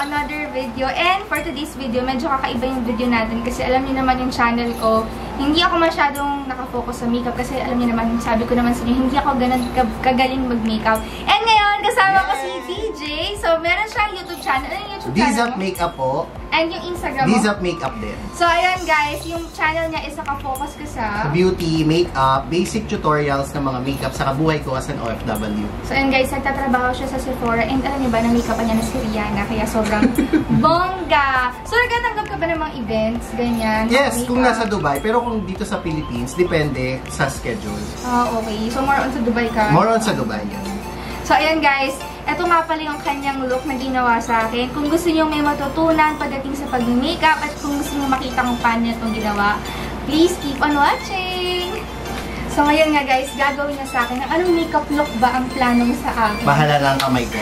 another video. And for today's video, medyo kakaiba yung video natin kasi alam niyo naman yung channel ko, hindi ako masyadong nakafocus sa makeup kasi alam niyo naman, sabi ko naman sa inyo, hindi ako ganun kagaling mag-makeup. And ngayon, kasama ko si DJ. So, meron siyang YouTube channel. Ano yung YouTube channel? Dizap Makeup po. And yung Instagram mo? Dizap Makeup din. So, ayan guys, yung channel niya is nakafocus ka sa beauty, makeup, basic tutorials ng mga makeup sa kabuhay ko as an OFW. So, ayan guys, nagtatrabaho siya sa Sephora. And alam niyo ba, na makeup niya na si Rihanna, kaya sobrang bongga. So, nagtatanggap ka ba ng mga events, ganyan? Yes, kung nasa Dubai. Pero kung dito sa Philippines, depende sa schedule. Okay. So, more on sa Dubai ka? More on sa Dubai, yes. So, ayan guys, eto nga pala yung kanyang look na ginawa sa akin. Kung gusto niyo may matutunan pagdating sa pag-makeup at kung gusto niyo makita kung paano niya itong ginawa, please keep on watching! So, ngayon nga guys, gagawin niya sa akin. Anong makeup look ba ang plano mo sa akin? Bahala lang kamay ko.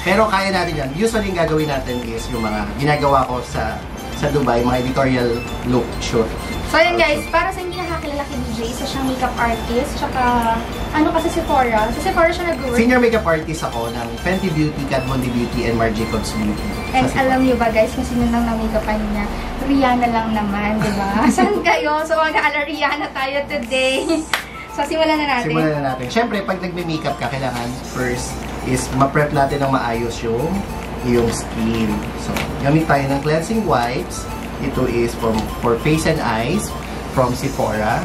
Pero kaya natin yan. Usually, yung gagawin natin is yung mga ginagawa ko sa Dubai, mga editorial look shoot. So, ayan guys, para sa hindi nakakilala kay DJ, isa siyang makeup artist, tsaka ano ka sa Sephora? Sa Sephora siya nag-work. Senior makeup artist ako ng Fenty Beauty, Kat Von D Beauty, and Marc Jacobs Beauty. And alam niyo ba guys, kung sino lang na makeupan niya, Rihanna lang naman, di ba? Saan kayo? So, mag-aala Rihanna tayo today. So, simulan na natin. Simulan na natin. Siyempre, pag nagme-makeup ka, kailangan first is ma-prep natin ng maayos yung skin. So, gamit tayo ng cleansing wipes. Ito is for face and eyes from Sephora.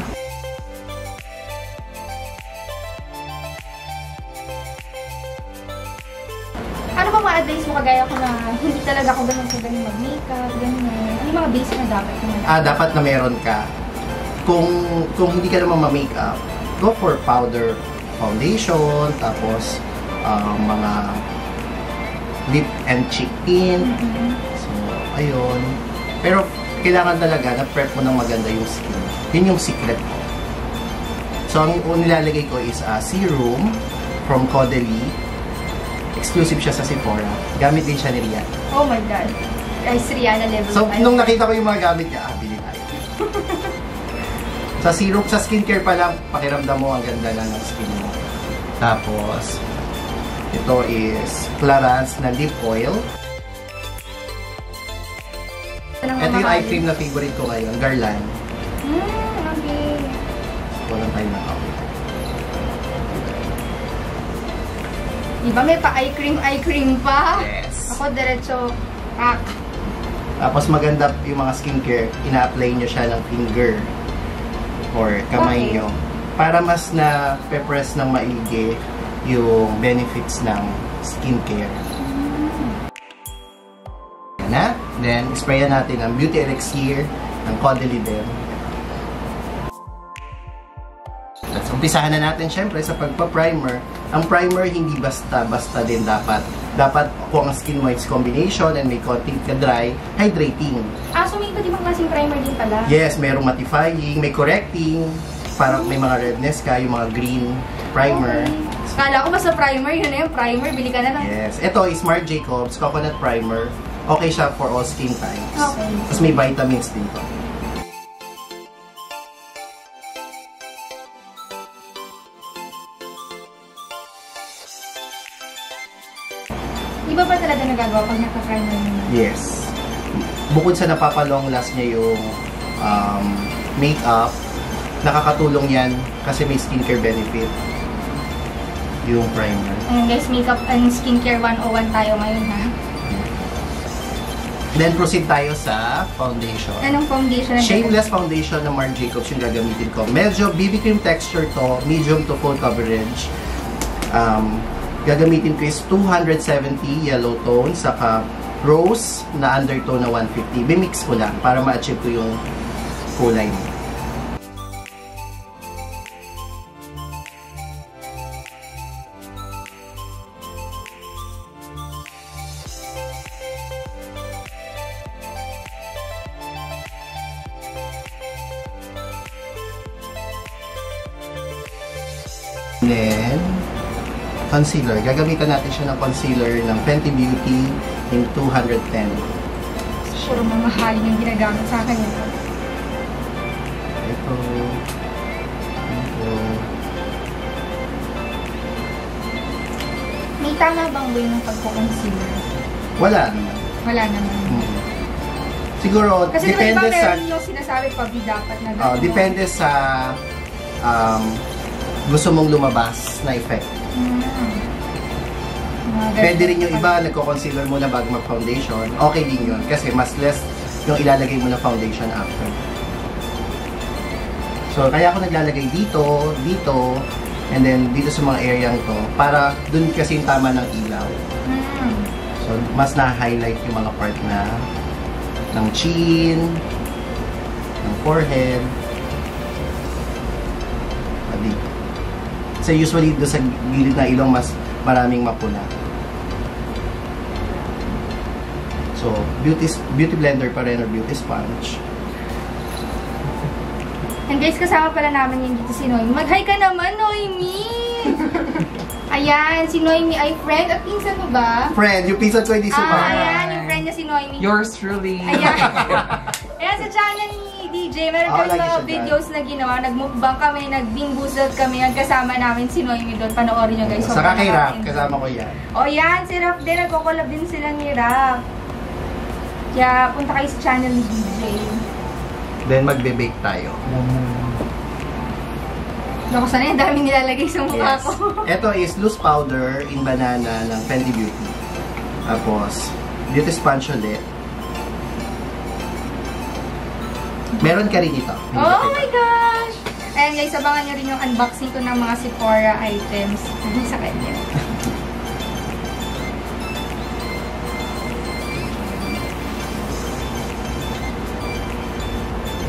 Ano ba ma-advise mo kagaya ko na hindi talaga ako ganun kagaling mag-makeup, ganyan? Ano yung mga basic na dapat naman? Dapat na meron ka. Kung hindi ka naman ma-makeup, go for powder foundation, tapos mga lip and cheek tint. So, ayun. Pero, kailangan talaga na prep mo ng maganda yung skin. Yun yung secret ko. So, ang nilalagay ko is serum from Caudalie. Exclusive siya sa Sephora. Gamit din siya ni Rihanna. Oh my God. Ay, si Rihanna level 5. So, nung nakita ko yung mga gamit niya, bili tayo. Sa serum, sa skincare pa lang, pakiramdam mo ang ganda lang ng skin mo. Tapos, ito is Clarins na lip oil. Ito yung eye cream na favorite ko ngayon, Garland. Okay. Walang tayo na ako. Diba may pa eye cream pa? Yes. Ako diretso, pack. Tapos maganda yung mga skincare, ina-apply nyo siya ng finger or kamay nyo. Para mas na-press ng maigi yung benefits ng skincare. Na. Then, sprayan natin ang Beauty Elixir ng Caudalie din. At umpisahan na natin syempre sa pagpa-primer. Ang primer hindi basta-basta din dapat. Dapat kung ang skin whites combination and may konting ka-dry, hydrating. So may iba't ibang klaseng primer din pala? Yes, merong mattifying, may correcting, parang may mga redness ka, yung mga green primer. Okay. Kala ko basta primer, yun na yung primer, bili ka na lang. Yes, ito is Marc Jacobs Coconut Primer. Okay siya for all skin types. Okay. Tapos may vitamins din to. Iba ba talaga nagagawa pag nagpa-primer naman? Yes. Bukod sa napapalong last niya yung makeup, nakakatulong yan kasi may skincare benefit yung primer. Ayan guys, makeup and skincare 101 tayo ngayon ha. Then proceed tayo sa foundation. Anong foundation? Shameless foundation ng Marc Jacobs yung gagamitin ko. Medyo BB cream texture to, medium to full coverage. Gagamitin ko is 270 yellow tone, saka rose na undertone na 150. Bimix ko lang para ma-achieve ko yung kulay mo. Then, concealer. Gagamitan natin siya ng concealer ng Fenty Beauty in 210. Sure, mamahalin yung ginagamit sa akin yun. Ito. May tama bang way ng pagko-concealer? Wala naman. Wala naman. Siguro, Kasi depende diba sa... meron yung sinasabi pabi dapat na depende sa gusto mong lumabas na effect. Pwede rin yung iba, nagko-concealer muna bago mag-foundation. Okay din yun, kasi mas less yung ilalagay mo na foundation after. So, kaya ako naglalagay dito, dito, and then dito sa mga area to, para dun kasi yung tama ng ilaw. So, mas na-highlight yung mga part na ng chin, ng forehead, dito. So, usually doon sa gilid na ilong, mas maraming mapula. So, beauty blender pa rin or beauty sponge. And guys, kasama pala namin yung dito si Noemi. Mag-hi ka naman, Noemi! Ayan, si Noemi ay friend. At pinsan mo ba? Friend, yung pinsan ko hindi sumama. Ayan, yung friend niya si Noemi. Yours truly. Ayan. Ayan, sa channel ni DJ, meron kami mga videos na ginawa. Nag-mukbang kami, nag-bingbusel kami. Nagkasama namin si Noemi doon. Panoorin nyo guys. Saka kay Rap, kasama ko yan. O yan, si Rap din. Nagko-collab din sila ni Rap. Kaya punta kayo sa channel ni DJ. Then magbe-bake tayo. Naku, sana yung dami nilalagay sa mukha ko. Ito is loose powder in banana ng Fenty Beauty. Tapos, beauty sponge ulit. Meron ka rin ito. Oh my gosh! Ayan guys, abangan nyo rin yung unboxing ko ng mga Sephora items sa kanya.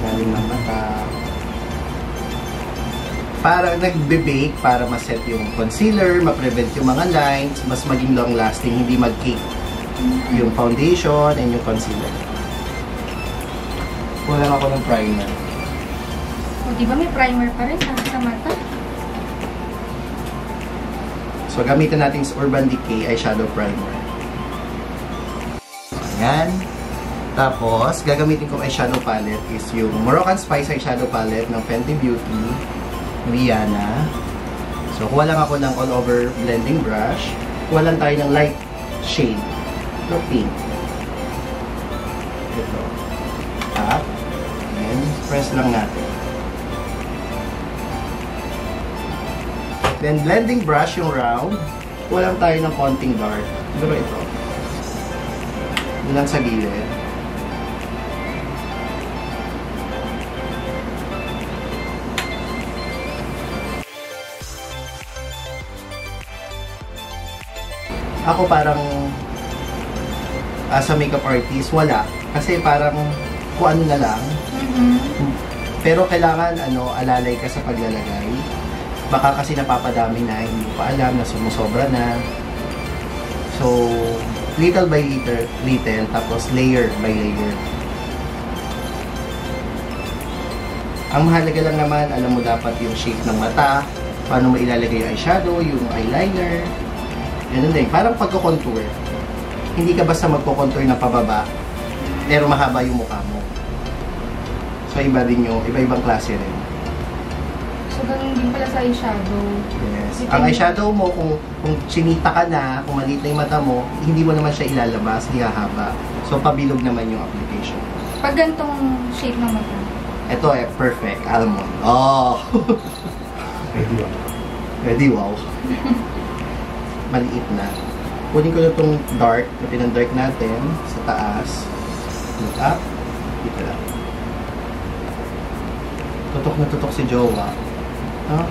Galing ng mata. Para nagbe-bake, para ma-set yung concealer, ma-prevent yung mga lines, mas maging long-lasting, hindi mag-cake yung foundation and yung concealer. Kulang ako ng primer. O, diba may primer pa rin sa mata? So, gamitin natin sa Urban Decay eyeshadow primer. Ayan. Tapos, gagamitin kong eyeshadow palette is yung Moroccan Spice eyeshadow palette ng Fenty Beauty, Rihanna. So, kuha lang ako ng all-over blending brush. Kuha lang tayo ng light shade. Ito, pink. Ito. Tap. And press lang natin. Then, blending brush yung round. Kuha lang tayo ng konting dark. Siguro ito. Yun lang sa gilid. Ako parang as a makeup artist, wala. Kasi parang kung ano na lang. Pero kailangan alalay ka sa paglalagay. Baka kasi napapadami na, hindi mo pa alam na sumusobra na. So, little by little, tapos layer by layer. Ang mahalaga lang naman, alam mo dapat yung shape ng mata, paano mo ilalagay yung eyeshadow, yung eyeliner. Ganun din, parang pagko-contour. Hindi ka basta magko-contour na pababa, pero mahaba yung mukha mo. So, iba din yung, iba-ibang klase rin. So, ganun din pala sa eyeshadow. Yes. Ang eyeshadow mo, kung sinita ka na, kung maliit na yung mata mo, hindi mo naman siya ilalabas, ihahaba. So, pabilog naman yung application. Pag ganitong shape ng mata. Ito perfect. Almond. Oh! Ready wow. Ready wow. Maliit na. Kunin ko na itong dark, na pinang-dark natin sa taas. Look up. Dito lang. Tutok na tutok si Jowa.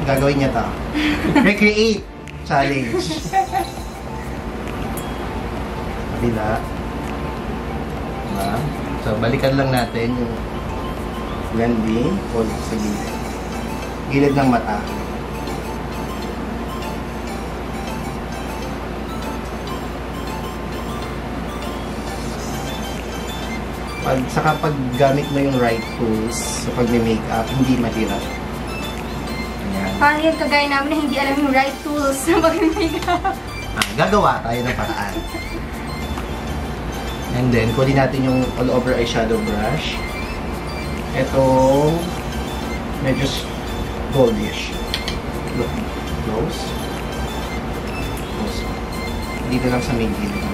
Gagawin niya ta. Recreate challenge. Kabila. Diba? So, balikan lang natin yung blending ulit sa gilid. Gilid ng mata. Saka pag gamit mo yung right tools sa pag-makeup, hindi mahirap. Ayan. Paano yun kagaya namin na hindi alam yung right tools sa pag-makeup? Gagawa tayo ng paraan. And then, kunin natin yung all-over eyeshadow brush. Itong medyo goldish. Look, close. Close. Dito lang sa main gilid.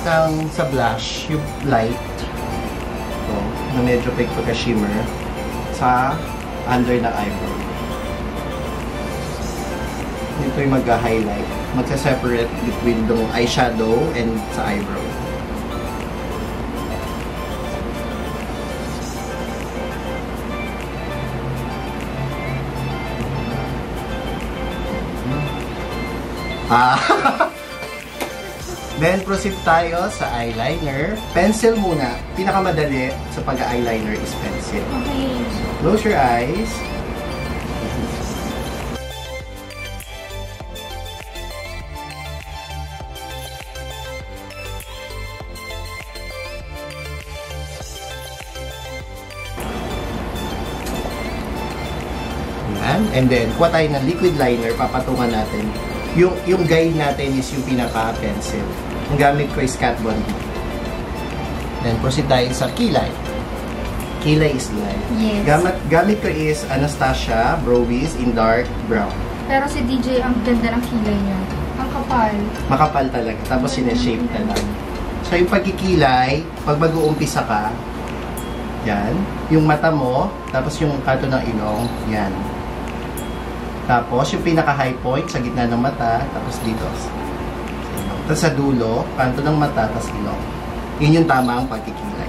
sa blush, yung light. Ito, na medyo pagka-shimmer sa under ng eyebrow. Ito yung mag-highlight. Magsa-separate between the eyeshadow and sa eyebrow. Then, proceed tayo sa eyeliner. Pencil muna. Pinakamadali sa pag-eyeliner is pencil. Okay. Close your eyes. Yan. And then, kuha tayo ng liquid liner. Papatungan natin. Yung guide natin is yung pinaka-pencil. Ang gamit ko is Kat Von D. Then, proceed tayo sa kilay. Kilay is light. Yes. Gamit ko is Anastasia Browies in dark brown. Pero si DJ, ang ganda ng kilay niya. Ang kapal. Makapal talaga. Tapos sineshape talaga. So, yung pagkikilay, pag mag-uumpisa ka, yan. Yung mata mo, tapos yung kanto ng ilong, yan. Tapos, yung pinaka-high point sa gitna ng mata, tapos dito. Tapos sa dulo, kanto ng mata, tapos ilong. Yun yung tamang pagkikilay.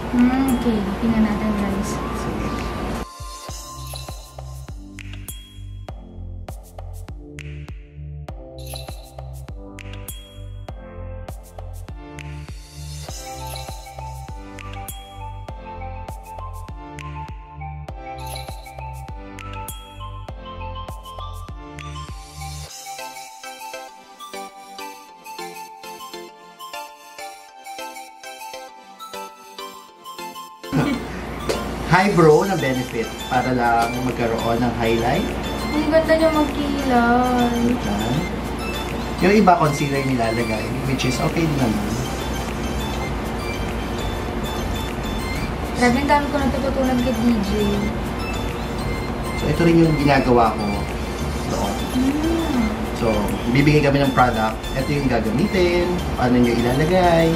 Okay. Tingnan natin, guys. Sige. Highbrow na benefit para lang magkaroon ng highlight. Ang ganda niya magkilay. Yan. Yung iba concealer nilalagay, which is okay din naman. Grabe, ang dami ko natututunan kay DJ. So, ito rin yung ginagawa ko doon. So, bibigay kami ng product. Ito yung gagamitin, paano nyo ilalagay,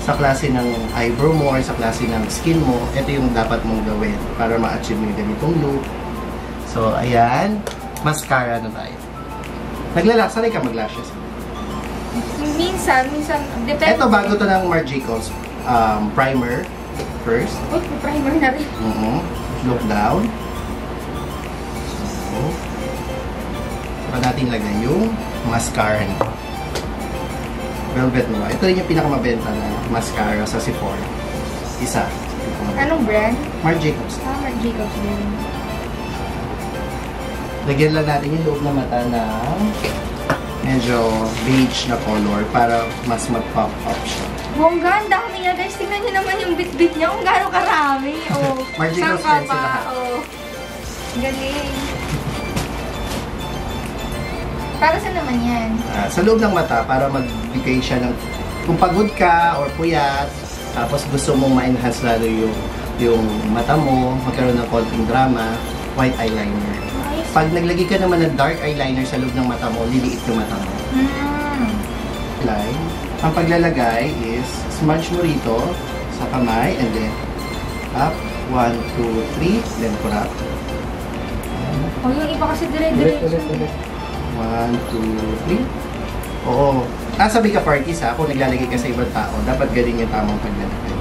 sa klase ng eyebrow mo or sa klase ng skin mo, ito yung dapat mong gawin para ma-achieve mo yung ganitong look. So, ayan. Mascara na tayo. Sanay ka mag-lashes? Minsan, depende. Ito, bago to ng Marc Jacobs primer first. Oh, primer na rin. Look down. So, saka natin lagay yung mascara nito. Velvet Noir. Ito rin yung pinakamabenta na mascara sa Sephora. Isa. Anong brand? Marc Jacobs. Marc Jacobs din. Lagyan lang natin yung loob ng mata na medyo beige na color para mas mag-pop up siya. Bongga, ang dami niya guys. Tingnan niyo naman yung bit-bit niya kung gaano karami. Oh. Marc Jacobs saan ka pencil pa? lahat. Oh. Galing. Para saan naman yan? Sa loob ng mata para magbigay siya ng kung pagod ka or puyat, tapos gusto mong ma-enhance lalo yung mata mo, magkaroon ng konting drama, white eyeliner. Nice. Pag naglagay ka naman ng dark eyeliner sa loob ng mata mo, liliit yung mata mo. Line. Ang paglalagay is smudge mo rito sa kamay and then up, 1, 2, 3, then kurap. Oh, yung iba kasi dire-diretso. 1, 2, 3. Oo. Sabi ka parties ha, kung naglalagay ka sa ibang tao, dapat galing yung tamang paglalagay.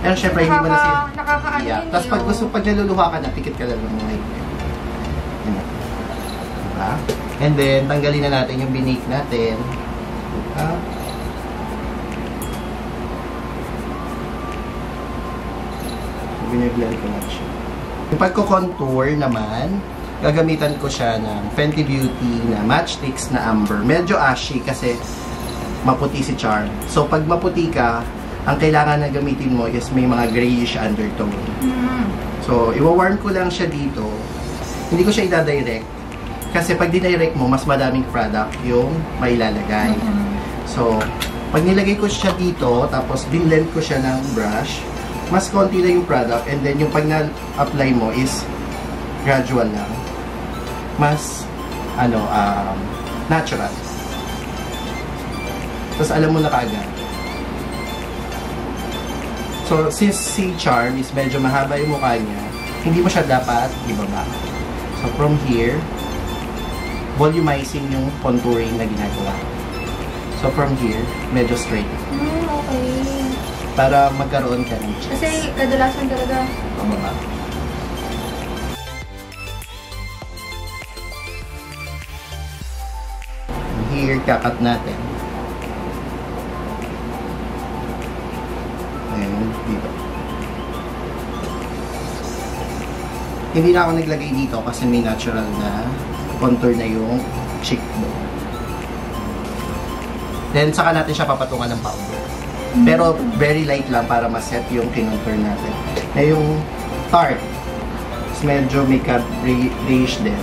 Pero syempre, hindi mo na siya. Nakakaano yun. Tapos pag gusto, pag naluluha ka na, pikit ka lang ng mga ipin. Diba? And then, tanggalin na natin yung binake natin. Up. Binaglan ko lang siya. Yung pagko-contour naman, gagamitan ko siya ng Fenty Beauty na Match Sticks na Amber. Medyo ashy kasi maputi si Charm. So, pag maputi ka, ang kailangan na gamitin mo is may mga grayish undertone. So, iwa-warm ko lang siya dito. Hindi ko siya ida-direct. Kasi pag dinirect mo, mas madaming product yung mailalagay. So, pag nilagay ko siya dito, tapos binlend ko siya ng brush, mas konti lang yung product, and then yung pag na-apply mo is gradual lang. Mas, natural. Tapos alam mo na kaagad. So, since si Charm is medyo mahaba yung mukha niya, hindi mo siya dapat ibaba. So, from here, volumizing yung contouring na ginagawa. So, from here, medyo straight. Okay. Para magkaroon ka ng cheeks. Kasi kadalasan talaga. Pababa. Here, kakat natin. Ayan, dito. Hindi na ako naglagay dito kasi may natural na contour na yung cheekbone. Then, saka natin siya papatungan ng powder. Pero, very light lang para ma-set yung kinontour natin. Na yung tart, medyo may grayish din.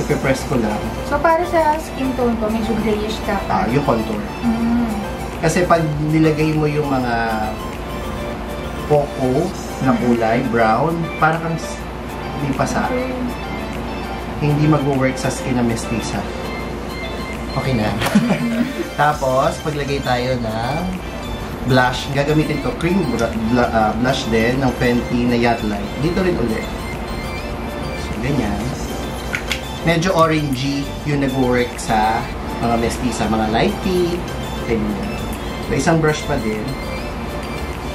Ipipress ko lang. So, para sa skin tone ko, medyo grayish dapat. Yung contour. Kasi pag nilagay mo yung mga cocoa na kulay, brown, para kang hindi pasa. Okay. Hindi mag-work sa skin na mestiza. Okay na. Tapos, paglagay tayo ng blush. Gagamitin ko cream blush din ng Fenty na Yacht Light. Dito rin ulit. So, ganyan. Medyo orangey yung nag-work sa mga mestiza, mga light pink. Ganyan. So, isang brush pa din.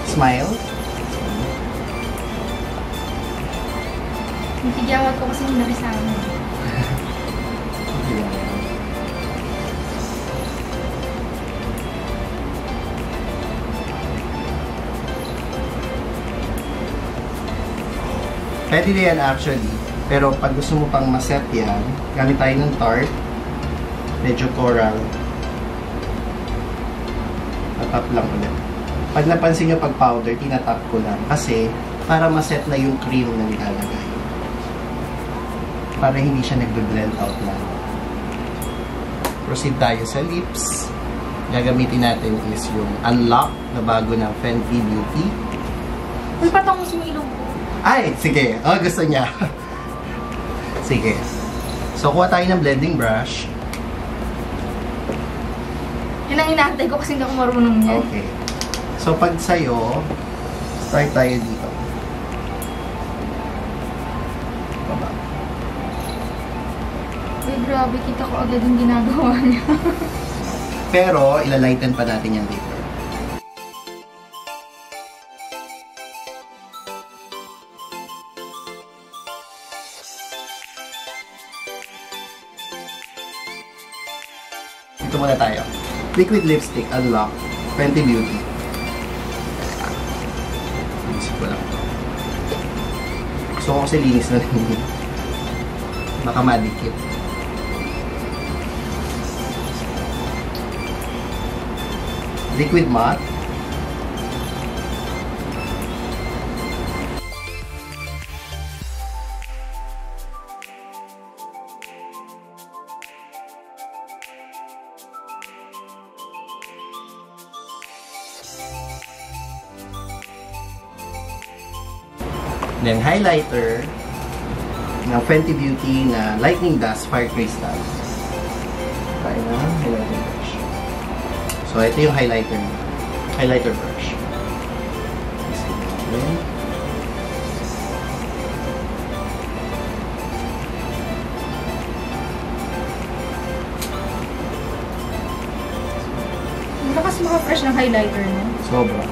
Smile. Nagtigawag ko kasi hindi nakisama. Pwede na yan actually. Pero pag gusto mo pang maset yan, gamit tayo ng tart. Medyo coral. Natap lang ulit. Pag napansin nyo pag powder, tinatap ko lang. Kasi para maset na yung cream na nilalagay. Para hindi siya nagbe-blend out lang. Proceed tayo sa lips. Gagamitin natin is yung Unlock na bago ng Fenty Beauty. Uy, patangos mo ilong ko. Ay, sige. Oh, gusto niya. Sige. So, kuha tayo ng blending brush. Yun ang inaantay ko kasi hindi ako marunong yan. Okay. So, pag sa'yo, start tayo dito. Baba. Uy, grabe. Kita ko agad yung ginagawa niya. Pero, ilalighten pa natin yan dito. Ito muna tayo. Liquid lipstick, Unlock, Fenty Beauty. Isip ko lang. Gusto ko kasi linis na rin. Baka madikit. Liquid matte. Then, highlighter ng Fenty Beauty na Lightning Dust Fire Crystal. Tayo na, highlighter brush. So, ito yung highlighter niya. Highlighter brush. Ang lakas maka-fresh ng highlighter, no? Sobra.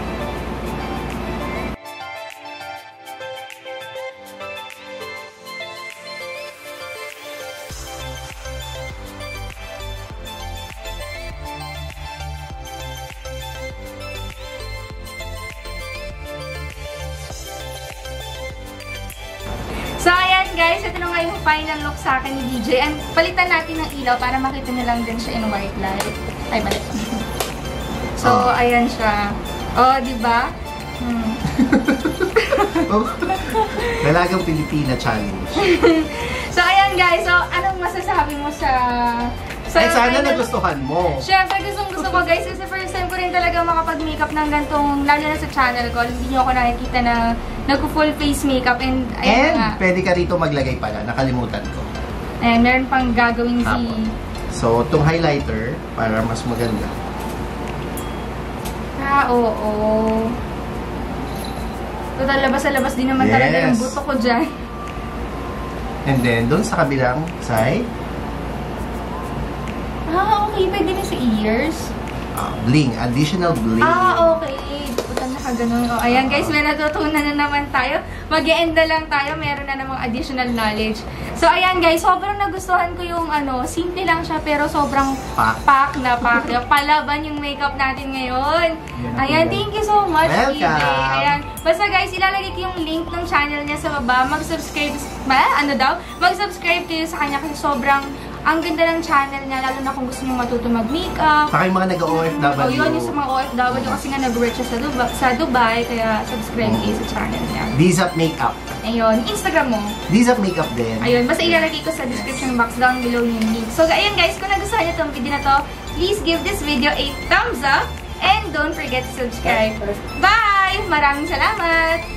So, ayan guys, ito na nga yung final look sa akin ni DJ. And palitan natin ng ilaw para makita na lang din siya in white light. Ay, balik. So, ayan siya. Oh, di ba? Dalagang Pilipina challenge. So, ayan guys. So, anong masasabi mo sa Ay, sana nagustuhan mo. Siyempre, gusto ko guys. Kasi first time ko rin talaga makapag-makeup ng gantong, lalo na sa channel ko. Hindi nyo ako nakikita na nag-full face makeup. And, ayan nga. Pwede ka rito maglagay pala. Nakalimutan ko. Ayan, meron pang gagawin si... So, itong highlighter, para mas maganda. Oo. Total, labas sa labas din naman talaga yung buto ko dyan. And then, doon sa kabilang side, okay. Pwede na sa ears. bling. Additional bling. Okay. Putan na ka ganun. Ayan guys, may natutunan na naman tayo. Mag-e-end na lang tayo. Meron na namang additional knowledge. So, ayan guys, sobrang nagustuhan ko yung simple lang siya, pero sobrang pack na pack. Palaban yung makeup natin ngayon. Ayan, thank you so much, Welcome! EJ. Ayan. Basta guys, ilalagay ko yung link ng channel niya sa baba. Mag-subscribe, mag-subscribe kayo sa kanya kasi sobrang ang ganda ng channel niya, lalo na kung gusto niyo matuto mag-makeup. Saka yung mga nag-OFW. Yun, yung sa mga OFW kasi nga nag-work siya sa Dubai, kaya subscribe kayo sa channel niya. Dizap Makeup. Ayun, Instagram mo. Dizap Makeup din. Ayun, basta ilalagay ko sa description box down below yung link. So, ayun guys, kung nagustuhan niyo itong video na to, please give this video a thumbs up and don't forget to subscribe. Bye! Maraming salamat!